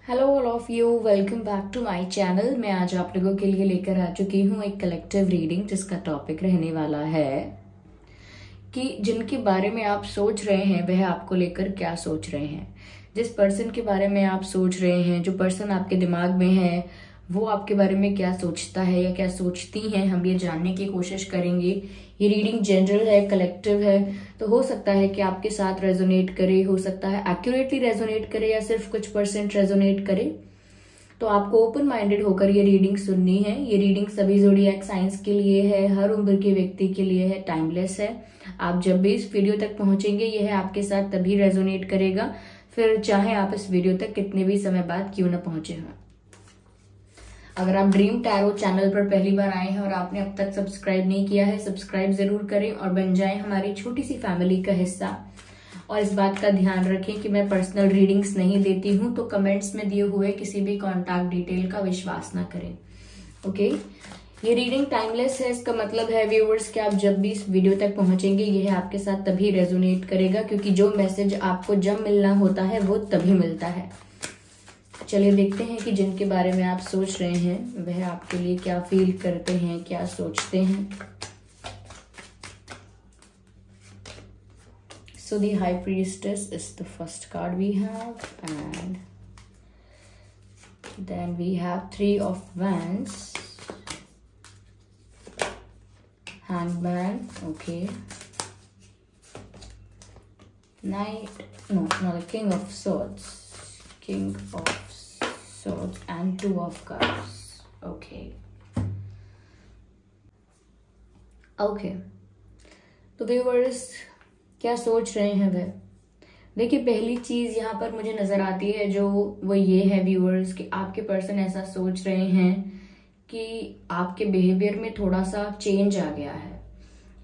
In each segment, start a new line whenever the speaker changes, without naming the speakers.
Hello all of you, welcome back to my channel. मैं आज आप लोगों के लिए लेकर आ चुकी हूँ एक कलेक्टिव रीडिंग, जिसका टॉपिक रहने वाला है कि जिनके बारे में आप सोच रहे हैं वह आपको लेकर क्या सोच रहे हैं। जिस पर्सन के बारे में आप सोच रहे हैं, जो पर्सन आपके दिमाग में है, वो आपके बारे में क्या सोचता है या क्या सोचती हैं, हम ये जानने की कोशिश करेंगे। ये रीडिंग जनरल है, कलेक्टिव है, तो हो सकता है कि आपके साथ रेजोनेट करे, हो सकता है एक्यूरेटली रेजोनेट करे या सिर्फ कुछ % रेजोनेट करे। तो आपको ओपन माइंडेड होकर ये रीडिंग सुननी है। ये रीडिंग सभी ज़ोडिएक साइंस के लिए है, हर उम्र के व्यक्ति के लिए है, टाइमलेस है। आप जब भी इस वीडियो तक पहुंचेंगे यह आपके साथ तभी रेजोनेट करेगा, फिर चाहे आप इस वीडियो तक कितने भी समय बाद क्यों न पहुंचे हों। अगर आप ड्रीम टैरो चैनल पर पहली बार आए हैं और आपने अब तक सब्सक्राइब नहीं किया है, सब्सक्राइब जरूर करें और बन जाएं हमारी छोटी सी फैमिली का हिस्सा। और इस बात का ध्यान रखें कि मैं पर्सनल रीडिंग्स नहीं देती हूं, तो कमेंट्स में दिए हुए किसी भी कॉन्टैक्ट डिटेल का विश्वास ना करें। ओके, ये रीडिंग टाइमलेस है। इसका मतलब है व्यूअर्स कि आप जब भी इस वीडियो तक पहुंचेंगे यह आपके साथ तभी रेजोनेट करेगा, क्योंकि जो मैसेज आपको जब मिलना होता है वो तभी मिलता है। चलिए देखते हैं कि जिनके बारे में आप सोच रहे हैं वह आपके लिए क्या फील करते हैं, क्या सोचते हैं। So the High Priestess is the first card we have, and then we have 3 of Wands, Hangman, okay, Knight, no, the King of Swords, and 2 of Cups, okay, तो व्यूअर्स क्या सोच रहे हैं वह। देखिए, पहली चीज यहाँ पर मुझे नजर आती है जो वो ये है व्यूअर्स कि आपके पर्सन ऐसा सोच रहे हैं कि आपके बिहेवियर में थोड़ा सा चेंज आ गया है।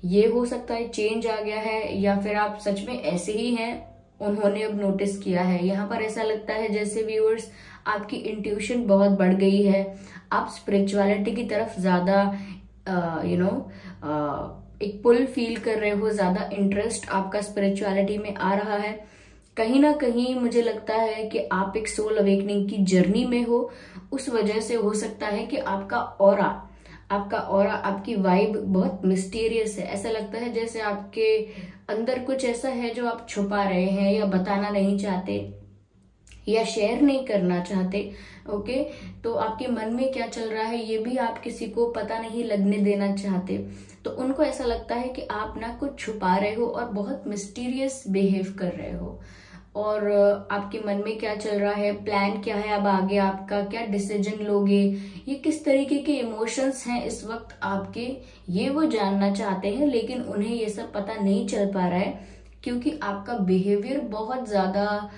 ये हो सकता है चेंज आ गया है, या फिर आप सच में ऐसे ही हैं, उन्होंने अब नोटिस किया है। यहाँ पर ऐसा लगता है जैसे व्यूअर्स आपकी इंट्यूशन बहुत बढ़ गई है, आप स्पिरिचुअलिटी की तरफ ज्यादा एक पुल फील कर रहे हो, ज्यादा इंटरेस्ट आपका स्पिरिचुअलिटी में आ रहा है। कहीं ना कहीं मुझे लगता है कि आप एक सोल अवेकनिंग की जर्नी में हो, उस वजह से हो सकता है कि आपका ऑरा, आपकी वाइब बहुत मिस्टीरियस है। ऐसा लगता है जैसे आपके अंदर कुछ ऐसा है जो आप छुपा रहे हैं या बताना नहीं चाहते या शेयर नहीं करना चाहते। ओके, तो आपके मन में क्या चल रहा है ये भी आप किसी को पता नहीं लगने देना चाहते। तो उनको ऐसा लगता है कि आप ना कुछ छुपा रहे हो और बहुत मिस्टीरियस बिहेव कर रहे हो। और आपके मन में क्या चल रहा है, प्लान क्या है अब आगे आपका, क्या डिसीजन लोगे, ये किस तरीके के इमोशंस हैं इस वक्त आपके, ये वो जानना चाहते हैं। लेकिन उन्हें ये सब पता नहीं चल पा रहा है क्योंकि आपका बिहेवियर बहुत ज्यादा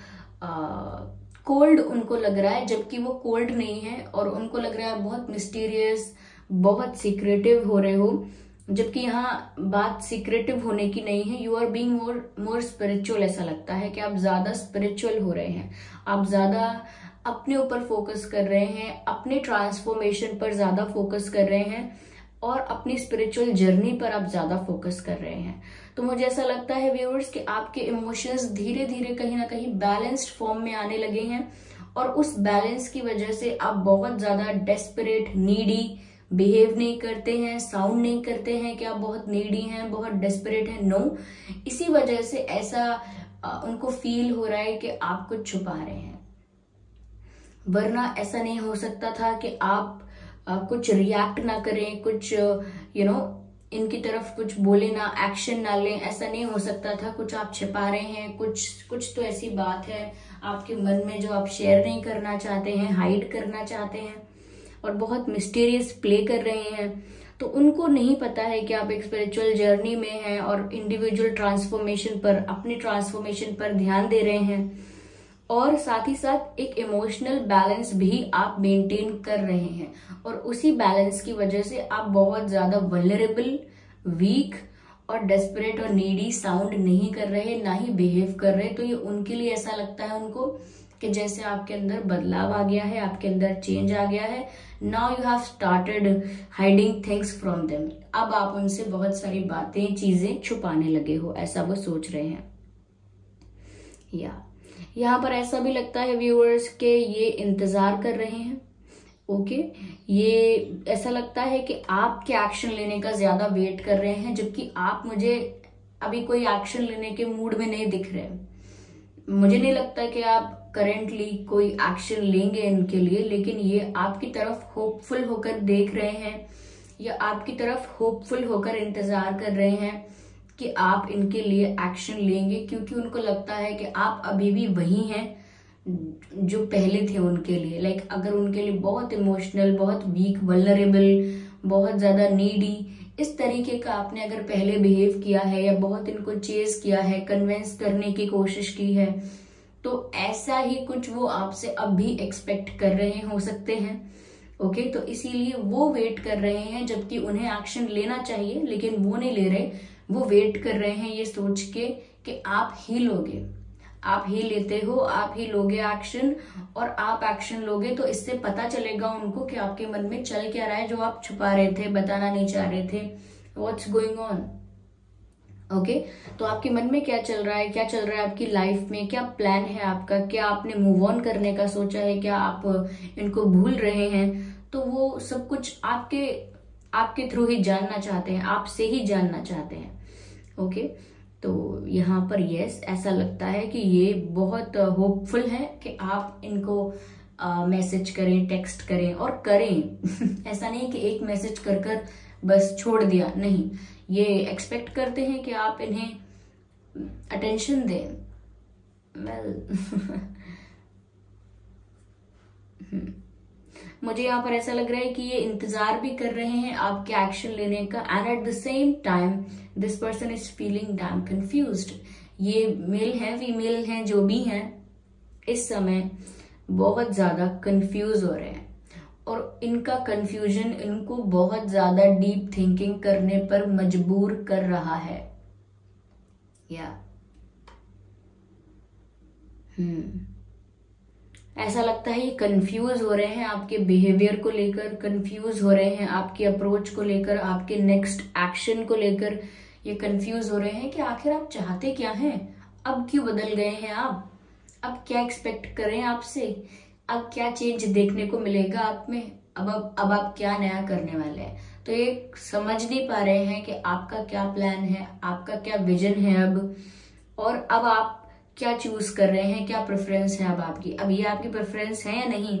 कोल्ड उनको लग रहा है, जबकि वो कोल्ड नहीं है। और उनको लग रहा है बहुत मिस्टीरियस, बहुत सीक्रेटिव हो रहे हो, जबकि यहाँ बात सीक्रेटिव होने की नहीं है। You are being more spiritual. ऐसा लगता है कि आप ज्यादा स्पिरिचुअल हो रहे हैं, आप ज्यादा अपने ऊपर फोकस कर रहे हैं, अपने ट्रांसफॉर्मेशन पर ज्यादा फोकस कर रहे हैं और अपनी स्पिरिचुअल जर्नी पर आप ज्यादा फोकस कर रहे हैं। तो मुझे ऐसा लगता है व्यूअर्स कि आपके इमोशंस धीरे धीरे कहीं ना कहीं बैलेंस्ड फॉर्म में आने लगे हैं, और उस बैलेंस की वजह से आप बहुत ज्यादा डेस्परेट, नीडी बिहेव नहीं करते हैं, साउंड नहीं करते हैं कि आप बहुत नीडी हैं, बहुत डेस्परेट हैं। नो, इसी वजह से ऐसा उनको फील हो रहा है कि आप कुछ छुपा रहे हैं। वरना ऐसा नहीं हो सकता था कि आप कुछ रिएक्ट ना करें, कुछ इनकी तरफ कुछ बोले ना, एक्शन ना लें। ऐसा नहीं हो सकता था। कुछ आप छिपा रहे हैं, कुछ तो ऐसी बात है आपके मन में जो आप शेयर नहीं करना चाहते हैं, हाइड करना चाहते हैं और बहुत मिस्टीरियस प्ले कर रहे हैं। तो उनको नहीं पता है कि आप एक स्पिरिचुअल जर्नी में हैं और इंडिविजुअल ट्रांसफॉर्मेशन पर, अपनी ट्रांसफॉर्मेशन पर ध्यान दे रहे हैं, और साथ ही साथ एक इमोशनल बैलेंस भी आप मेंटेन कर रहे हैं। और उसी बैलेंस की वजह से आप बहुत ज्यादा वल्नरेबल, वीक और डेस्परेट और नीडी साउंड नहीं कर रहे, ना ही बिहेव कर रहे। तो ये उनके लिए ऐसा लगता है उनको कि जैसे आपके अंदर बदलाव आ गया है, आपके अंदर चेंज आ गया है। Now you have started hiding things from them. अब आप उनसे बहुत सारी बातें, चीजें छुपाने लगे हो, ऐसा वो सोच रहे हैं। यहाँ पर ऐसा भी लगता है व्यूअर्स के ये इंतजार कर रहे हैं। ओके, ये ऐसा लगता है कि आपके एक्शन लेने का ज्यादा वेट कर रहे हैं, जबकि आप मुझे अभी कोई एक्शन लेने के मूड में नहीं दिख रहे। मुझे नहीं लगता कि आप करेंटली कोई एक्शन लेंगे इनके लिए, लेकिन ये आपकी तरफ होपफुल होकर देख रहे हैं या आपकी तरफ होपफुल होकर इंतजार कर रहे हैं कि आप इनके लिए एक्शन लेंगे, क्योंकि उनको लगता है कि आप अभी भी वही हैं जो पहले थे उनके लिए। लाइक अगर उनके लिए बहुत इमोशनल, बहुत वीक, वल्नरेबल, बहुत ज्यादा नीडी, इस तरीके का आपने अगर पहले बिहेव किया है या बहुत इनको चेज किया है, कन्विंस करने की कोशिश की है, तो ऐसा ही कुछ वो आपसे अब भी एक्सपेक्ट कर रहे हो सकते हैं। ओके, तो इसीलिए वो वेट कर रहे हैं, जबकि उन्हें एक्शन लेना चाहिए लेकिन वो नहीं ले रहे। वो वेट कर रहे हैं ये सोच के कि आप ही लोगे, आप ही लेते हो, आप ही लोगे एक्शन, और आप एक्शन लोगे तो इससे पता चलेगा उनको कि आपके मन में चल क्या रहा है, जो आप छुपा रहे थे, बताना नहीं चाह रहे थे। What's going on? ओके, तो आपके मन में क्या चल रहा है, क्या चल रहा है आपकी लाइफ में, क्या प्लान है आपका, क्या आपने मूव ऑन करने का सोचा है, क्या आप इनको भूल रहे हैं? तो वो सब कुछ आपके थ्रू ही जानना चाहते हैं, आपसे ही जानना चाहते हैं। ओके, तो यहाँ पर यस, ऐसा लगता है कि ये बहुत होपफुल है कि आप इनको मैसेज करें, टेक्स्ट करें और करें। ऐसा नहीं कि एक मैसेज कर कर बस छोड़ दिया, नहीं, ये एक्सपेक्ट करते हैं कि आप इन्हें अटेंशन दें। मुझे यहाँ पर ऐसा लग रहा है कि ये इंतजार भी कर रहे हैं आपके एक्शन लेने का, and at the same time this person is feeling dam confused. ये मेल है, फीमेल हैं, जो भी हैं, इस समय बहुत ज्यादा कंफ्यूज हो रहे हैं, और इनका कंफ्यूजन इनको बहुत ज्यादा डीप थिंकिंग करने पर मजबूर कर रहा है। या ऐसा लगता है ये कंफ्यूज हो रहे हैं आपके बिहेवियर को लेकर, कंफ्यूज हो रहे हैं आपकी अप्रोच को लेकर, आपके नेक्स्ट एक्शन को लेकर। ये कंफ्यूज हो रहे हैं कि आखिर आप चाहते क्या हैं, अब क्यों बदल गए हैं आप, अब क्या एक्सपेक्ट करें आपसे, अब क्या चेंज देखने को मिलेगा आप में, अब आप क्या नया करने वाले हैं। तो ये समझ नहीं पा रहे हैं कि आपका क्या प्लान है, आपका क्या विजन है अब, और अब आप क्या चूज कर रहे हैं, क्या प्रेफरेंस है अब आपकी। अब ये आपकी प्रेफरेंस है या नहीं,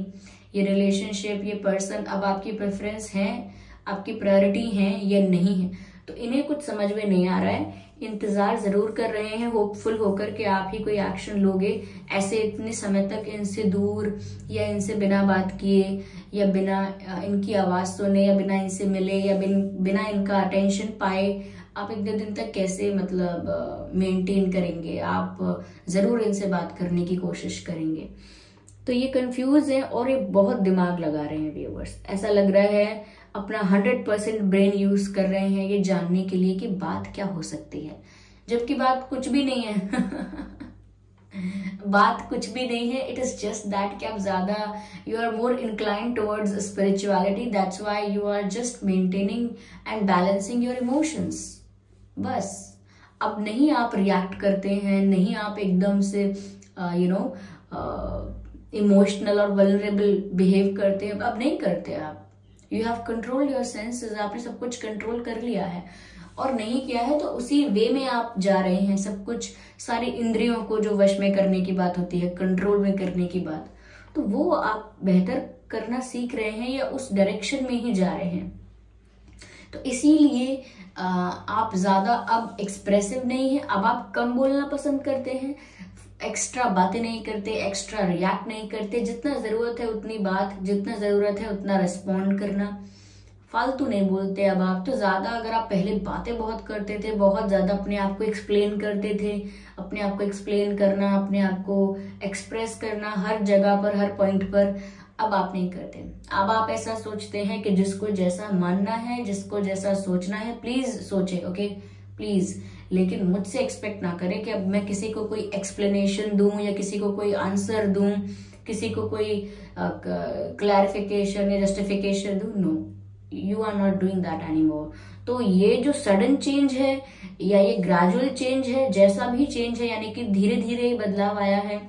ये रिलेशनशिप, ये पर्सन अब आपकी प्रेफरेंस है, आपकी प्रायोरिटी है या नहीं है। तो इन्हें कुछ समझ में नहीं आ रहा है, इंतजार जरूर कर रहे हैं होपफुल होकर कि आप ही कोई एक्शन लोगे। ऐसे इतने समय तक इनसे दूर या इनसे बिना बात किए या बिना इनकी आवाज सुने या बिना इनसे मिले या बिना इनका अटेंशन पाए आप इतने दिन तक कैसे मतलब मेंटेन करेंगे। आप जरूर इनसे बात करने की कोशिश करेंगे। तो ये कंफ्यूज है और ये बहुत दिमाग लगा रहे हैं व्यूअर्स। ऐसा लग रहा है अपना 100% ब्रेन यूज कर रहे हैं ये जानने के लिए कि बात क्या हो सकती है, जबकि बात कुछ भी नहीं है। बात कुछ भी नहीं है। इट इज जस्ट दैट कि आप ज्यादा you are more inclined towards spirituality, that's why you are just maintaining and balancing your emotions. बस अब नहीं आप रिएक्ट करते हैं, नहीं आप एकदम से इमोशनल और वल्नरेबल बिहेव करते हैं, अब नहीं करते आप। You have control your senses, आपने सब कुछ कंट्रोल कर लिया है, और नहीं किया है तो उसी वे में आप जा रहे हैं। सब कुछ सारी इंद्रियों को जो वश में करने की बात होती है, कंट्रोल में करने की बात, तो वो आप बेहतर करना सीख रहे हैं या उस डायरेक्शन में ही जा रहे हैं। तो इसीलिए आप ज्यादा अब एक्सप्रेसिव नहीं है, अब आप कम बोलना पसंद करते हैं, एक्स्ट्रा बातें नहीं करते, एक्स्ट्रा रिएक्ट नहीं करते। जितना जरूरत है उतनी बात, जितना जरूरत है उतना रिस्पॉन्ड करना, फालतू नहीं बोलते अब आप। तो ज्यादा अगर आप पहले बातें बहुत करते थे, बहुत ज्यादा अपने आप को एक्सप्लेन करते थे, अपने आप को एक्सप्लेन करना, अपने आप को एक्सप्रेस करना हर जगह पर, हर पॉइंट पर, अब आप नहीं करते। अब आप ऐसा सोचते हैं कि जिसको जैसा मानना है, जिसको जैसा सोचना है, प्लीज सोचे, ओके प्लीज, लेकिन मुझसे एक्सपेक्ट ना करें कि अब मैं किसी को कोई एक्सप्लेनेशन दूं या किसी को कोई आंसर दूं, किसी को कोई क्लैरिफिकेशन या जस्टिफिकेशन दूं। No, you are not doing that anymore. तो ये जो सडन चेंज है या ये ग्रेजुअल चेंज है, जैसा भी चेंज है, यानी कि धीरे धीरे बदलाव आया है,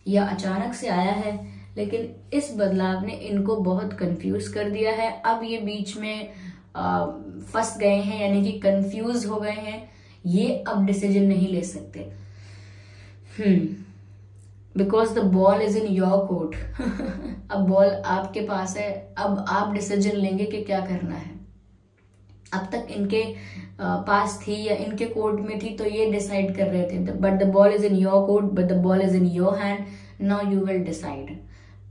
या अचानक से आया है, लेकिन इस बदलाव ने इनको बहुत कंफ्यूज कर दिया है। अब ये बीच में फंस गए हैं, यानी कि कंफ्यूज हो गए हैं। ये अब डिसीजन नहीं ले सकते, because the ball is in your court. अब बॉल आपके पास है, अब आप डिसीजन लेंगे कि क्या करना है। अब तक इनके पास थी या इनके कोर्ट में थी तो ये डिसाइड कर रहे थे, but the ball is in your court, but the ball is in your hand, now you will decide.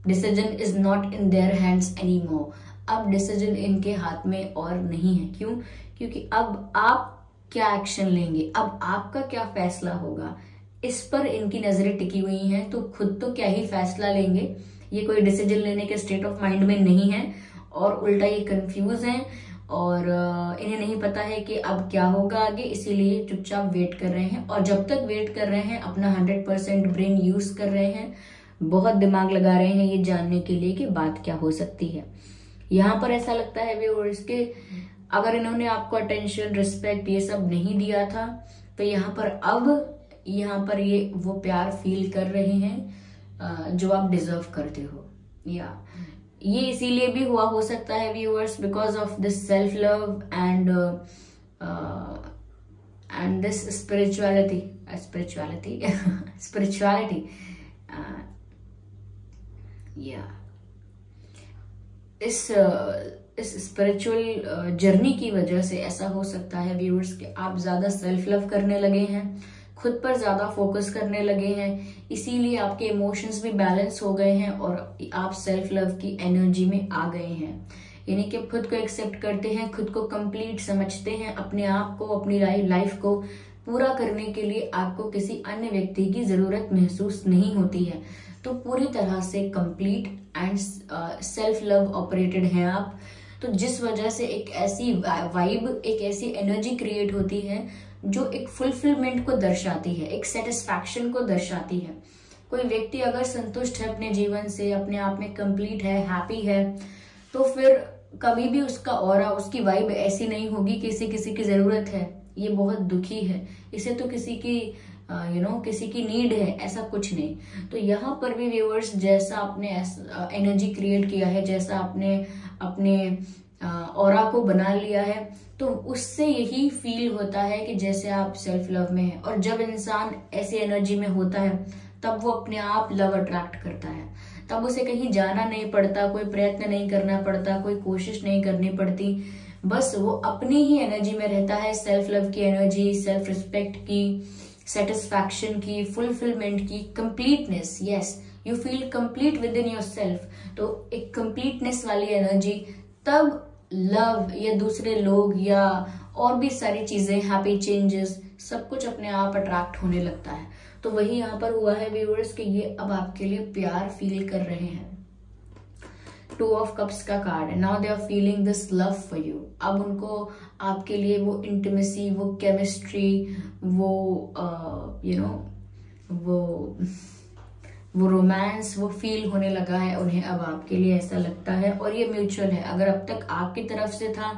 Decision is not in their hands any more. अब डिसीजन इनके हाथ में और नहीं है। क्यों? क्योंकि अब आप क्या एक्शन लेंगे, अब आपका क्या फैसला होगा, इस पर इनकी नजरें टिकी हुई हैं। तो खुद तो क्या ही फैसला लेंगे, ये कोई डिसीजन लेने के स्टेट ऑफ माइंड में नहीं है, और उल्टा ये कंफ्यूज हैं और इन्हें नहीं पता है कि अब क्या होगा आगे, इसीलिए चुपचाप वेट कर रहे हैं। और जब तक वेट कर रहे हैं अपना 100% ब्रेन यूज कर रहे हैं, बहुत दिमाग लगा रहे हैं ये जानने के लिए कि बात क्या हो सकती है। यहाँ पर ऐसा लगता है व्यूअर्स के अगर इन्होंने आपको अटेंशन, रिस्पेक्ट ये सब नहीं दिया था, तो यहाँ पर ये वो प्यार फील कर रहे हैं जो आप डिजर्व करते हो। या ये इसीलिए भी हुआ हो सकता है viewers, because of this self love and this spirituality या इस स्पिरिचुअल जर्नी की वजह से ऐसा हो सकता है व्यूअर्स कि आप ज्यादा सेल्फ लव करने लगे हैं, खुद पर ज्यादा फोकस करने लगे हैं, इसीलिए आपके इमोशंस भी बैलेंस हो गए हैं और आप सेल्फ लव की एनर्जी में आ गए हैं। यानी कि खुद को एक्सेप्ट करते हैं, खुद को कंप्लीट समझते हैं, अपने आप को, अपनी लाइफ को पूरा करने के लिए आपको किसी अन्य व्यक्ति की जरूरत महसूस नहीं होती है। तो पूरी तरह से complete and self love operated हैं आप। तो जिस वजह से एक ऐसी वाइब, एक ऐसी एनर्जी क्रिएट होती है जो एक फुलफिलमेंट को दर्शाती है, एक सेटिस्फैक्शन को दर्शाती है। कोई व्यक्ति अगर संतुष्ट है अपने जीवन से, अपने आप में कंप्लीट है, हैप्पी है, तो फिर कभी भी उसका ऑरा, उसकी वाइब ऐसी नहीं होगी कि इसे किसी की जरूरत है, ये बहुत दुखी है, इसे तो किसी की किसी की नीड है, ऐसा कुछ नहीं। तो यहाँ पर भी व्यूअर्स जैसा आपने एनर्जी क्रिएट किया है, जैसा आपने अपने ऑरा को बना लिया है, तो उससे यही फील होता है कि जैसे आप सेल्फ लव में है। और जब इंसान ऐसी एनर्जी में होता है तब वो अपने आप लव अट्रैक्ट करता है, तब उसे कहीं जाना नहीं पड़ता, कोई प्रयत्न नहीं करना पड़ता, कोई कोशिश नहीं करनी पड़ती, बस वो अपनी ही एनर्जी में रहता है। सेल्फ लव की एनर्जी, सेल्फ रिस्पेक्ट की, सेटिस्फैक्शन की, फुलफिलमेंट की, completeness. Yes, you feel complete with in your self. तो एक कंप्लीटनेस वाली एनर्जी, तब लव या दूसरे लोग या और भी सारी चीजें, हैप्पी चेंजेस, सब कुछ अपने आप अट्रैक्ट होने लगता है। तो वही यहाँ पर हुआ है व्यूअर्स कि ये अब आपके लिए प्यार फील कर रहे हैं। 2 ऑफ कप्स का कार्ड है। Now they are feeling this love for you. अब उनको आपके लिए वो इंटीमेसी, वो केमिस्ट्री, वो वो रोमांस, वो फील होने लगा है उन्हें। अब आपके लिए ऐसा लगता है, और ये म्यूचुअल है। अगर अब तक आपकी तरफ से था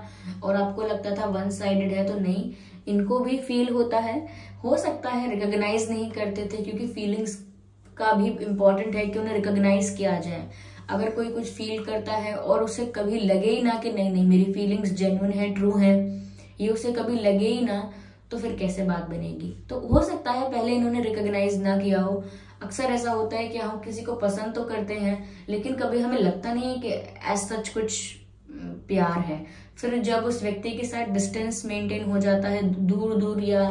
और आपको लगता था वन साइडेड है, तो नहीं, इनको भी फील होता है। हो सकता है रिकॉग्नाइज नहीं करते थे, क्योंकि फीलिंग्स का भी इम्पोर्टेंट है कि उन्हें रिकॉग्नाइज किया जाए। अगर कोई कुछ फील करता है और उसे कभी लगे ही ना कि नहीं नहीं मेरी फीलिंग्स जेन्युइन है, ट्रू है, ये उसे कभी लगे ही ना, तो फिर कैसे बात बनेगी। तो हो सकता है पहले इन्होंने रिकॉग्नाइज ना किया हो। अक्सर ऐसा होता है कि हम किसी को पसंद तो करते हैं, लेकिन कभी हमें लगता नहीं है कि एज सच कुछ प्यार है। फिर जब उस व्यक्ति के साथ डिस्टेंस मेंटेन हो जाता है, दूर दूर या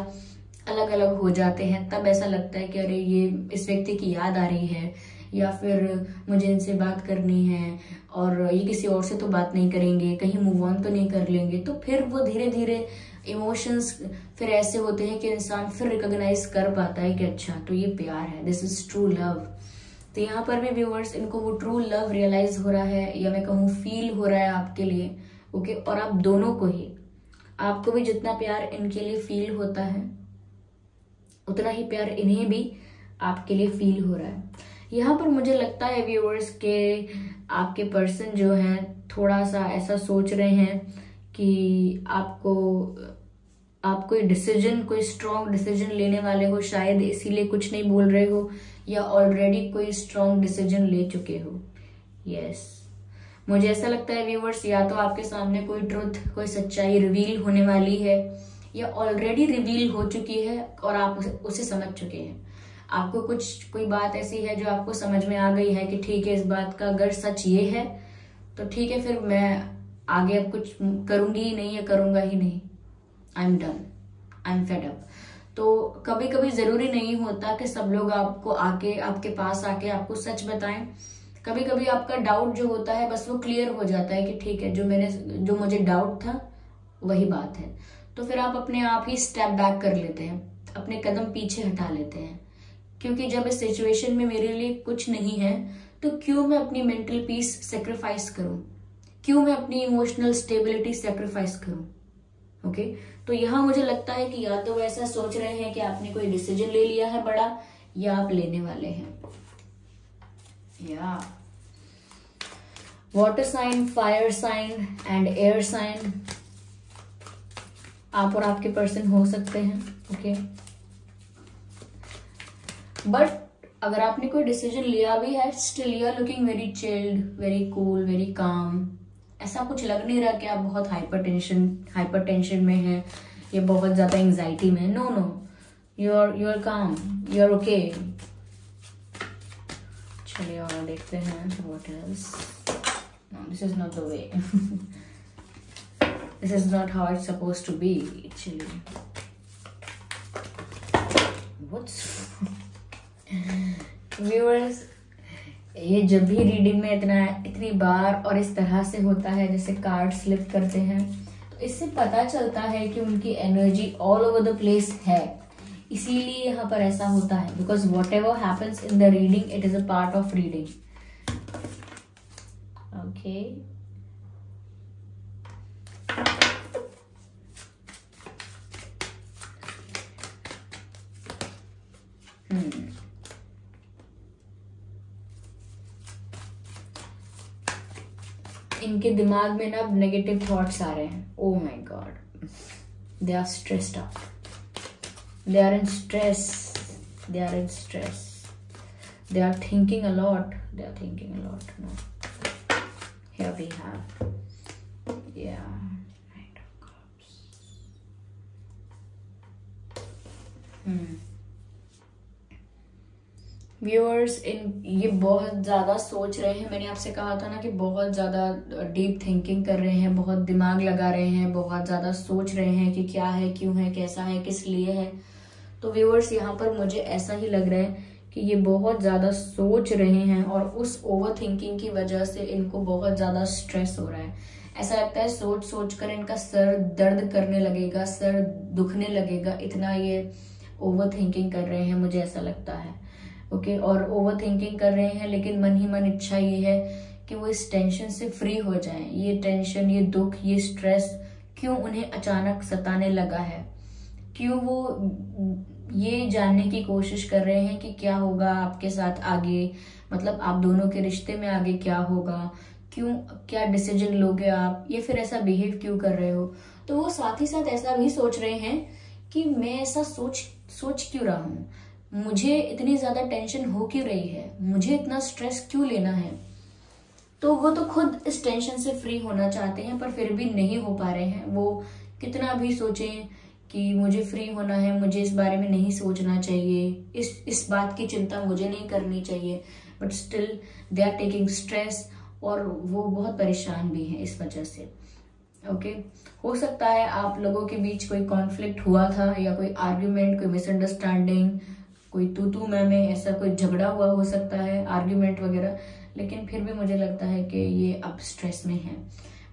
अलग अलग हो जाते हैं, तब ऐसा लगता है कि अरे ये इस व्यक्ति की याद आ रही है, या फिर मुझे इनसे बात करनी है और ये किसी और से तो बात नहीं करेंगे, कहीं मूव ऑन तो नहीं कर लेंगे। तो फिर वो धीरे धीरे इमोशंस फिर ऐसे होते हैं कि इंसान फिर रिकॉग्नाइज कर पाता है कि अच्छा तो ये प्यार है, दिस इज ट्रू लव। तो यहाँ पर भी व्यूअर्स इनको वो ट्रू लव रियलाइज हो रहा है, या मैं कहूँ फील हो रहा है आपके लिए। ओके, और आप दोनों को ही, आपको भी जितना प्यार इनके लिए फील होता है उतना ही प्यार इन्हें भी आपके लिए फील हो रहा है। यहाँ पर मुझे लगता है व्यूअर्स के आपके पर्सन जो है थोड़ा सा ऐसा सोच रहे हैं कि आप कोई डिसीजन, कोई स्ट्रॉन्ग डिसीजन लेने वाले हो, शायद इसीलिए कुछ नहीं बोल रहे हो, या ऑलरेडी कोई स्ट्रॉन्ग डिसीजन ले चुके हो। यस, मुझे ऐसा लगता है व्यूअर्स, या तो आपके सामने कोई ट्रुथ, कोई सच्चाई रिवील होने वाली है या ऑलरेडी रिवील हो चुकी है और आप उसे समझ चुके हैं। आपको कोई बात ऐसी है जो आपको समझ में आ गई है कि ठीक है, इस बात का अगर सच ये है तो ठीक है, फिर मैं आगे अब कुछ करूंगी ही नहीं या करूंगा ही नहीं। I am done, I am fed up. तो कभी कभी जरूरी नहीं होता कि सब लोग आपको आपके पास आके आपको सच बताएं। कभी कभी आपका डाउट जो होता है बस वो क्लियर हो जाता है कि ठीक है, जो मुझे डाउट था वही बात है। तो फिर आप अपने आप ही स्टेप बैक कर लेते हैं, अपने कदम पीछे हटा लेते हैं, क्योंकि जब इस सिचुएशन में मेरे लिए कुछ नहीं है तो क्यों मैं अपनी मेंटल पीस सेक्रीफाइस करूं, क्यों मैं अपनी इमोशनल स्टेबिलिटी सेक्रीफाइस करूं। ओके, तो यहाँ मुझे लगता है कि या तो वो ऐसा सोच रहे हैं कि आपने कोई डिसीजन ले लिया है बड़ा, या आप लेने वाले हैं। या water sign, fire sign and air sign, आप और आपके पर्सन हो सकते हैं। ओके, बट अगर आपने कोई डिसीजन लिया भी है, still you are looking very chilled, very cool, very calm. ऐसा कुछ लग नहीं रहा कि आप बहुत हाइपर टेंशन में हैं या बहुत ज्यादा एंजाइटी में। No no, you are calm, you are okay. चलिए और देखते हैं what else. No, this is not the way. This is not how it's supposed to be actually. What's viewers, ये जब भी रीडिंग में इतनी बार और इस तरह से होता है जैसे कार्ड स्लिप करते हैं, तो इससे पता चलता है कि उनकी energy all over the place है। इसीलिए यहाँ पर ऐसा होता है, because whatever happens in the reading, it is a part of reading. Okay, इनके दिमाग में ना नेगेटिव थॉट्स आ रहे हैं। Oh my god, they are stressed out, they are in stress, they are in stress, they are thinking a lot, they are thinking a lot. No, here we have night of cups. Viewers, ये बहुत ज्यादा सोच रहे हैं। मैंने आपसे कहा था ना कि बहुत ज्यादा डीप थिंकिंग कर रहे हैं, बहुत दिमाग लगा रहे हैं, बहुत ज्यादा सोच रहे हैं कि क्या है, क्यों है, कैसा है, किस लिए है। तो व्यूअर्स, यहाँ पर मुझे ऐसा ही लग रहा है कि ये बहुत ज्यादा सोच रहे हैं और उस ओवर थिंकिंग की वजह से इनको बहुत ज्यादा स्ट्रेस हो रहा है। ऐसा लगता है सोच सोच कर इनका सर दर्द करने लगेगा, सर दुखने लगेगा, इतना ये ओवर थिंकिंग कर रहे हैं, मुझे ऐसा लगता है। ओके, और ओवर थिंकिंग कर रहे हैं, लेकिन मन ही मन इच्छा ये है कि वो इस टेंशन से फ्री हो जाएं। ये टेंशन, ये दुख, ये स्ट्रेस क्यों उन्हें अचानक सताने लगा है, क्यों वो ये जानने की कोशिश कर रहे हैं कि क्या होगा आपके साथ आगे, मतलब आप दोनों के रिश्ते में आगे क्या होगा, क्यों, क्या डिसीजन लोगे आप, या फिर ऐसा बिहेव क्यों कर रहे हो। तो वो साथ ही साथ ऐसा भी सोच रहे हैं कि मैं ऐसा सोच क्यों रहा हूँ, मुझे इतनी ज्यादा टेंशन हो क्यों रही है, मुझे इतना स्ट्रेस क्यों लेना है। तो वो तो खुद इस टेंशन से फ्री होना चाहते हैं, पर फिर भी नहीं हो पा रहे हैं। वो कितना भी सोचें कि मुझे फ्री होना है, मुझे इस बारे में नहीं सोचना चाहिए, इस बात की चिंता मुझे नहीं करनी चाहिए, but still they are taking stress, और वो बहुत परेशान भी हैं इस वजह से। ओके, हो सकता है आप लोगों के बीच कोई कॉन्फ्लिक्ट हुआ था, या कोई आर्ग्यूमेंट, कोई मिसअंडरस्टैंडिंग, कोई तू मैं में ऐसा कोई झगड़ा हुआ हो सकता है, आर्ग्यूमेंट वगैरह। लेकिन फिर भी मुझे लगता है कि ये अब स्ट्रेस में है।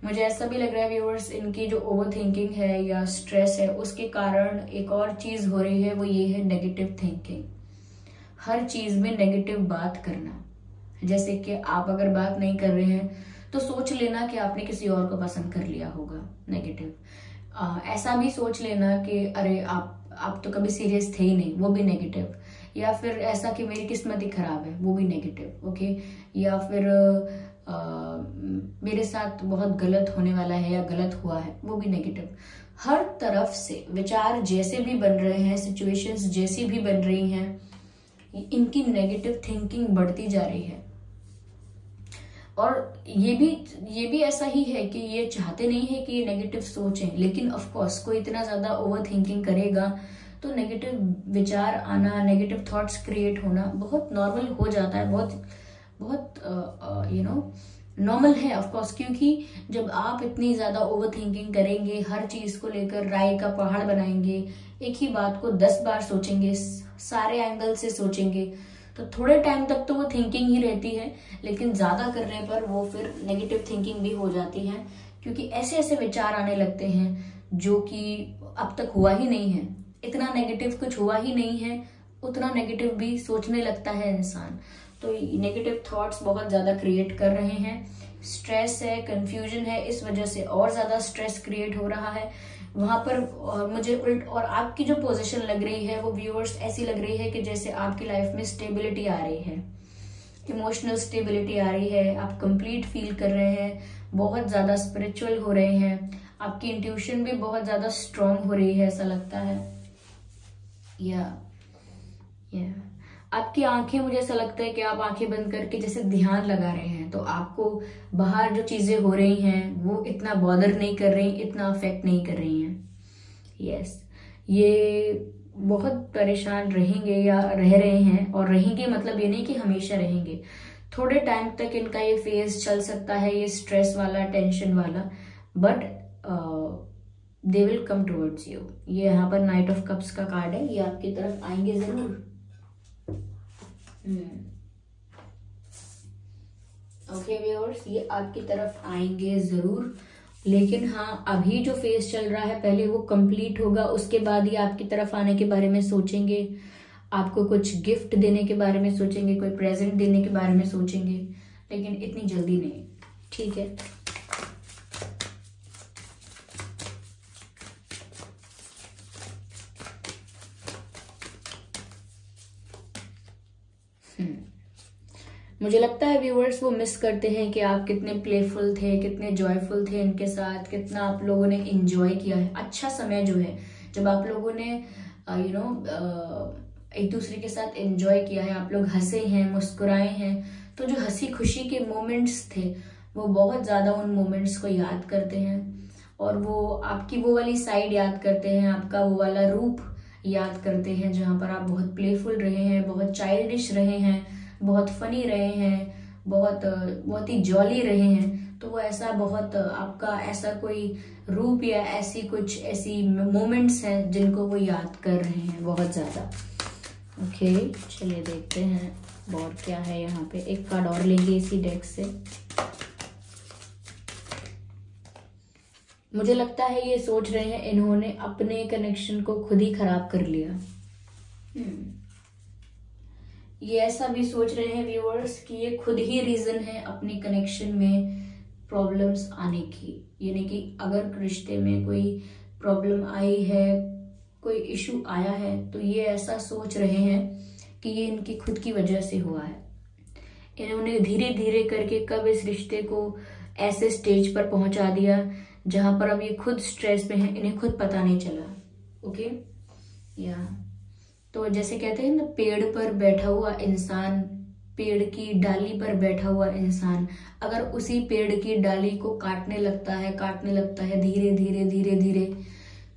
मुझे ऐसा भी लग रहा है व्यूअर्स, इनकी जो ओवर थिंकिंग है या स्ट्रेस है, उसके कारण एक और चीज हो रही है, वो ये है नेगेटिव थिंकिंग। हर चीज में नेगेटिव बात करना, जैसे कि आप अगर बात नहीं कर रहे हैं तो सोच लेना कि आपने किसी और को पसंद कर लिया होगा, नेगेटिव। ऐसा भी सोच लेना कि अरे आप तो कभी सीरियस थे ही नहीं, वो भी नेगेटिव। या फिर ऐसा कि मेरी किस्मत ही खराब है, वो भी नेगेटिव। ओके, या फिर मेरे साथ बहुत गलत होने वाला है या गलत हुआ है, वो भी नेगेटिव। हर तरफ से विचार जैसे भी बन रहे हैं, सिचुएशंस जैसी भी बन रही हैं, इनकी नेगेटिव थिंकिंग बढ़ती जा रही है। और ये भी ऐसा ही है कि ये चाहते नहीं है कि ये नेगेटिव सोचें, लेकिन ऑफ कोर्स कोई इतना ज्यादा ओवर थिंकिंग करेगा तो नेगेटिव विचार आना, नेगेटिव थॉट्स क्रिएट होना बहुत नॉर्मल हो जाता है, बहुत नॉर्मल है ऑफ कोर्स। क्योंकि जब आप इतनी ज्यादा ओवर थिंकिंग करेंगे, हर चीज को लेकर राय का पहाड़ बनाएंगे, एक ही बात को 10 बार सोचेंगे, सारे एंगल से सोचेंगे, तो थोड़े टाइम तक तो वो थिंकिंग ही रहती है, लेकिन ज्यादा करने पर वो फिर नेगेटिव थिंकिंग भी हो जाती है। क्योंकि ऐसे ऐसे विचार आने लगते हैं जो कि अब तक हुआ ही नहीं है, इतना नेगेटिव कुछ हुआ ही नहीं है, उतना नेगेटिव भी सोचने लगता है इंसान। तो नेगेटिव थॉट्स बहुत ज्यादा क्रिएट कर रहे हैं। स्ट्रेस है, कंफ्यूजन है, इस वजह से और ज्यादा स्ट्रेस क्रिएट हो रहा है वहां पर। मुझे उल्ट, और आपकी जो पोजीशन लग रही है वो व्यूअर्स ऐसी लग रही है कि जैसे आपकी लाइफ में स्टेबिलिटी आ रही है, इमोशनल स्टेबिलिटी आ रही है, आप कंप्लीट फील कर रहे हैं, बहुत ज्यादा स्पिरिचुअल हो रहे हैं, आपकी इंट्यूशन भी बहुत ज्यादा स्ट्रांग हो रही है, ऐसा लगता है। या आपकी आंखें, मुझे ऐसा लगता है कि आप आंखें बंद करके जैसे ध्यान लगा रहे हैं, तो आपको बाहर जो चीजें हो रही हैं वो इतना बॉदर नहीं कर रही, इतना अफेक्ट नहीं कर रही हैं। यस, ये बहुत परेशान रहेंगे या रह रहे हैं, और रहेंगे मतलब ये नहीं कि हमेशा रहेंगे, थोड़े टाइम तक इनका ये फेज चल सकता है, ये स्ट्रेस वाला, टेंशन वाला, but they will come towards you. ये यहाँ पर नाइट ऑफ कप्स का कार्ड है, ये आपकी तरफ आएंगे जरूर। ओके व्यूअर्स, ये आपकी तरफ आएंगे जरूर, लेकिन हाँ अभी जो फेज चल रहा है पहले वो कंप्लीट होगा, उसके बाद ये आपकी तरफ आने के बारे में सोचेंगे, आपको कुछ गिफ्ट देने के बारे में सोचेंगे, कोई प्रेजेंट देने के बारे में सोचेंगे, लेकिन इतनी जल्दी नहीं। ठीक है, मुझे लगता है व्यूअर्स वो मिस करते हैं कि आप कितने प्लेफुल थे, कितने जॉयफुल थे इनके साथ, कितना आप लोगों ने एंजॉय किया है। अच्छा समय जो है, जब आप लोगों ने एक दूसरे के साथ एंजॉय किया है, आप लोग हंसे हैं, मुस्कुराए हैं, तो जो हंसी खुशी के मोमेंट्स थे वो बहुत ज्यादा उन मोमेंट्स को याद करते हैं, और वो आपकी वो वाली साइड याद करते हैं, आपका वो वाला रूप याद करते हैं जहां पर आप बहुत प्लेफुल रहे हैं, बहुत चाइल्डिश रहे हैं, बहुत फनी रहे हैं, बहुत ही जॉली रहे हैं। तो वो ऐसा बहुत आपका ऐसा कोई रूप या ऐसी मोमेंट्स हैं जिनको वो याद कर रहे हैं बहुत ज्यादा। ओके, चलिए देखते हैं और क्या है यहाँ पे। एक कार्ड और लेंगे इसी डेक से। मुझे लगता है ये सोच रहे हैं इन्होंने अपने कनेक्शन को खुद ही खराब कर लिया। ये ऐसा भी सोच रहे हैं व्यूअर्स कि ये खुद ही रीजन है अपने कनेक्शन में प्रॉब्लम्स आने की, यानी कि अगर रिश्ते में कोई प्रॉब्लम आई है, कोई इशू आया है, तो ये ऐसा सोच रहे हैं कि ये इनकी खुद की वजह से हुआ है। इन्होंने धीरे धीरे करके कब इस रिश्ते को ऐसे स्टेज पर पहुंचा दिया जहां पर अब ये खुद स्ट्रेस में है, इन्हें खुद पता नहीं चला। ओके, या तो जैसे कहते हैं ना, पेड़ पर बैठा हुआ इंसान, पेड़ की डाली पर बैठा हुआ इंसान अगर उसी पेड़ की डाली को काटने लगता है धीरे धीरे धीरे धीरे,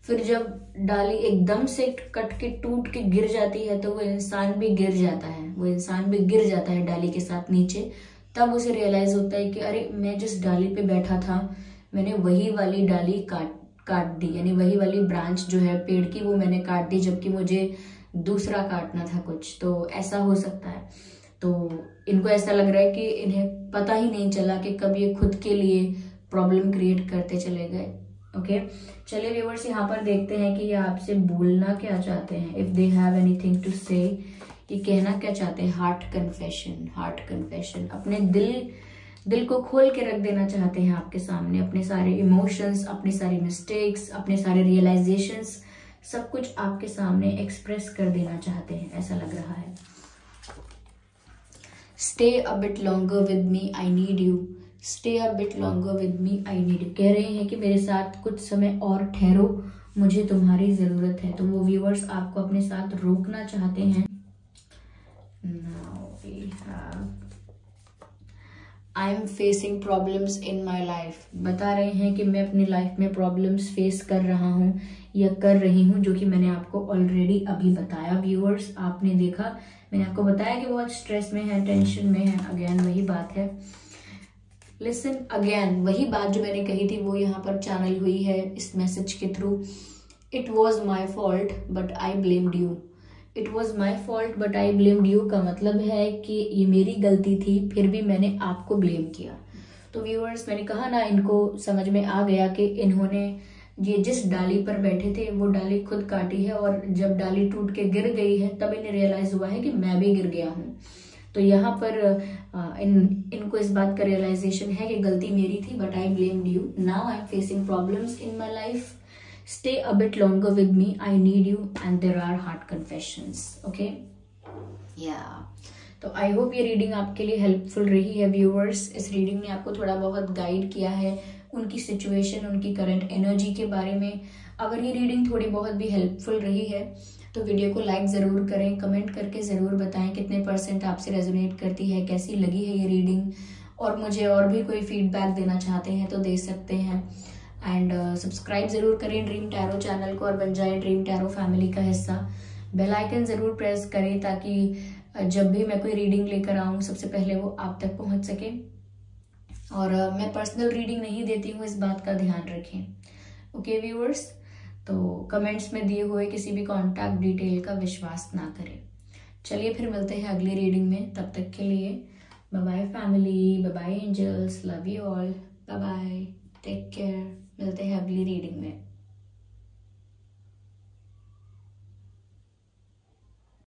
फिर जब डाली एकदम से कट के टूट के गिर जाती है तो वो इंसान भी गिर जाता है डाली के साथ नीचे। तब उसे रियलाइज होता है कि अरे, मैं जिस डाली पे बैठा था मैंने वही वाली डाली काट दी, यानी वही वाली ब्रांच जो है पेड़ की वो मैंने काट दी, जबकि मुझे दूसरा काटना था कुछ। तो ऐसा हो सकता है। तो इनको ऐसा लग रहा है कि इन्हें पता ही नहीं चला कि कब ये खुद के लिए प्रॉब्लम क्रिएट करते चले गए। ओके, चलिए व्यूअर्स यहाँ पर देखते हैं कि ये आपसे बोलना क्या चाहते हैं। If they have anything to say, ये कहना क्या चाहते हैं। हार्ट कन्फेशन, अपने दिल को खोल के रख देना चाहते हैं आपके सामने, अपने सारे इमोशंस, अपनी सारी मिस्टेक्स, अपने सारे रियलाइजेशंस, सब कुछ आपके सामने एक्सप्रेस कर देना चाहते हैं, ऐसा लग रहा है। Stay a bit longer with me, I need you. Stay a bit longer with me, I need you. कह रहे हैं कि मेरे साथ कुछ समय और ठहरो, मुझे तुम्हारी जरूरत है। तो वो व्यूअर्स आपको अपने साथ रोकना चाहते हैं। Now we have I am facing problems in my life. बता रहे हैं कि मैं अपनी लाइफ में प्रॉब्लम्स फेस कर रहा हूँ या कर रही हूँ, जो कि मैंने आपको ऑलरेडी अभी बताया व्यूअर्स। आपने देखा, मैंने आपको बताया कि बहुत स्ट्रेस में है, टेंशन में है। अगेन वही बात है, लिसन अगेन, वही बात जो मैंने कही थी वो यहाँ पर चैनल हुई है इस मैसेज के through. It was my fault but I blamed you. It was my fault but I blamed you का मतलब है कि ये मेरी गलती थी, फिर भी मैंने आपको ब्लेम किया। तो व्यूअर्स, मैंने कहा ना, इनको समझ में आ गया कि इन्होंने ये जिस डाली पर बैठे थे वो डाली खुद काटी है, और जब डाली टूट के गिर गई है तब इन्हें रियलाइज हुआ है कि मैं भी गिर गया हूँ। तो यहाँ पर इनको इस बात का रियलाइजेशन है कि गलती मेरी थी, but I blamed you. Now I am facing problems in my life, stay a bit longer with me, I need you, and there are hard confessions. Okay, yeah. तो आई होप ये reading आपके लिए helpful रही है viewers. इस reading ने आपको थोड़ा बहुत गाइड किया है उनकी सिचुएशन, उनकी करंट एनर्जी के बारे में। अगर ये रीडिंग थोड़ी बहुत भी हेल्पफुल रही है तो वीडियो को लाइक ज़रूर करें, कमेंट करके ज़रूर बताएं कितने % आपसे रेजोनेट करती है, कैसी लगी है ये रीडिंग। और मुझे और भी कोई फीडबैक देना चाहते हैं तो दे सकते हैं। एंड सब्सक्राइब ज़रूर करें ड्रीम टैरो चैनल को और बन जाए ड्रीम टैरो फैमिली का हिस्सा। बेल आइकन ज़रूर प्रेस करें ताकि जब भी मैं कोई रीडिंग लेकर आऊँ सबसे पहले वो आप तक पहुँच सके। और मैं पर्सनल रीडिंग नहीं देती हूँ, इस बात का ध्यान रखें। ओके व्यूअर्स, तो कमेंट्स में दिए हुए किसी भी कॉन्टैक्ट डिटेल का विश्वास ना करें। चलिए फिर मिलते हैं अगली रीडिंग में, तब तक के लिए bye bye family, bye bye angels, love you all, bye bye, take care. मिलते हैं अगली रीडिंग में।